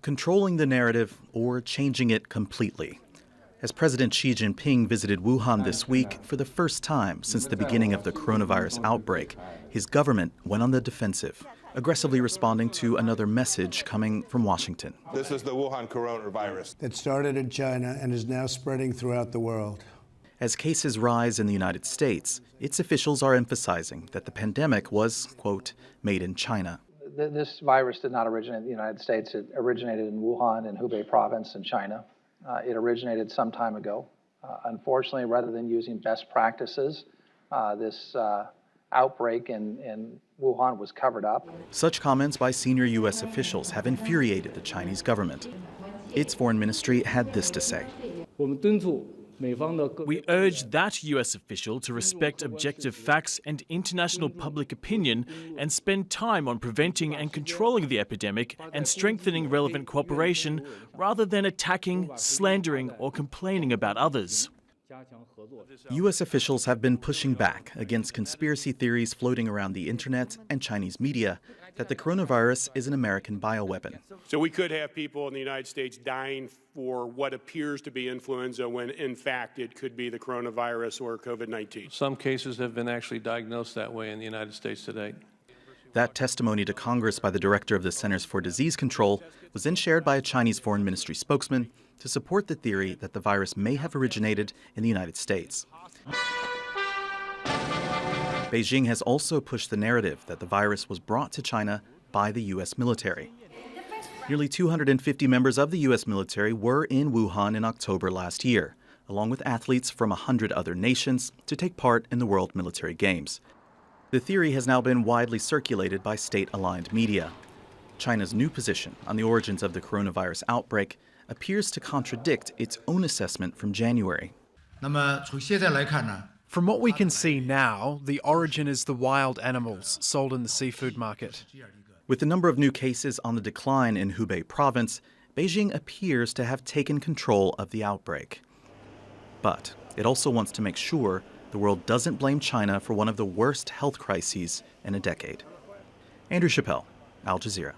Controlling the narrative or changing it completely. As President Xi Jinping visited Wuhan this week for the first time since the beginning of the coronavirus outbreak, his government went on the defensive, aggressively responding to another message coming from Washington. This is the Wuhan coronavirus. It started in China and is now spreading throughout the world. As cases rise in the United States, its officials are emphasizing that the pandemic was, quote, made in China. This virus did not originate in the United States. It originated in Wuhan in Hubei province in China. It originated some time ago. Unfortunately, rather than using best practices, this outbreak in Wuhan was covered up. Such comments by senior U.S. officials have infuriated the Chinese government. Its foreign ministry had this to say. We urge that U.S. official to respect objective facts and international public opinion and spend time on preventing and controlling the epidemic and strengthening relevant cooperation rather than attacking, slandering, or complaining about others. U.S. officials have been pushing back against conspiracy theories floating around the internet and Chinese media that the coronavirus is an American bioweapon. So we could have people in the United States dying for what appears to be influenza when, in fact, it could be the coronavirus or COVID-19. Some cases have been actually diagnosed that way in the United States today. That testimony to Congress by the director of the Centers for Disease Control was then shared by a Chinese Foreign Ministry spokesman to support the theory that the virus may have originated in the United States. Beijing has also pushed the narrative that the virus was brought to China by the U.S. military. Nearly 250 members of the U.S. military were in Wuhan in October last year, along with athletes from 100 other nations, to take part in the World Military Games. The theory has now been widely circulated by state-aligned media. China's new position on the origins of the coronavirus outbreak appears to contradict its own assessment from January. From what we can see now, the origin is the wild animals sold in the seafood market. With the number of new cases on the decline in Hubei province, Beijing appears to have taken control of the outbreak. But it also wants to make sure the world doesn't blame China for one of the worst health crises in a decade. Andrew Chappelle, Al Jazeera.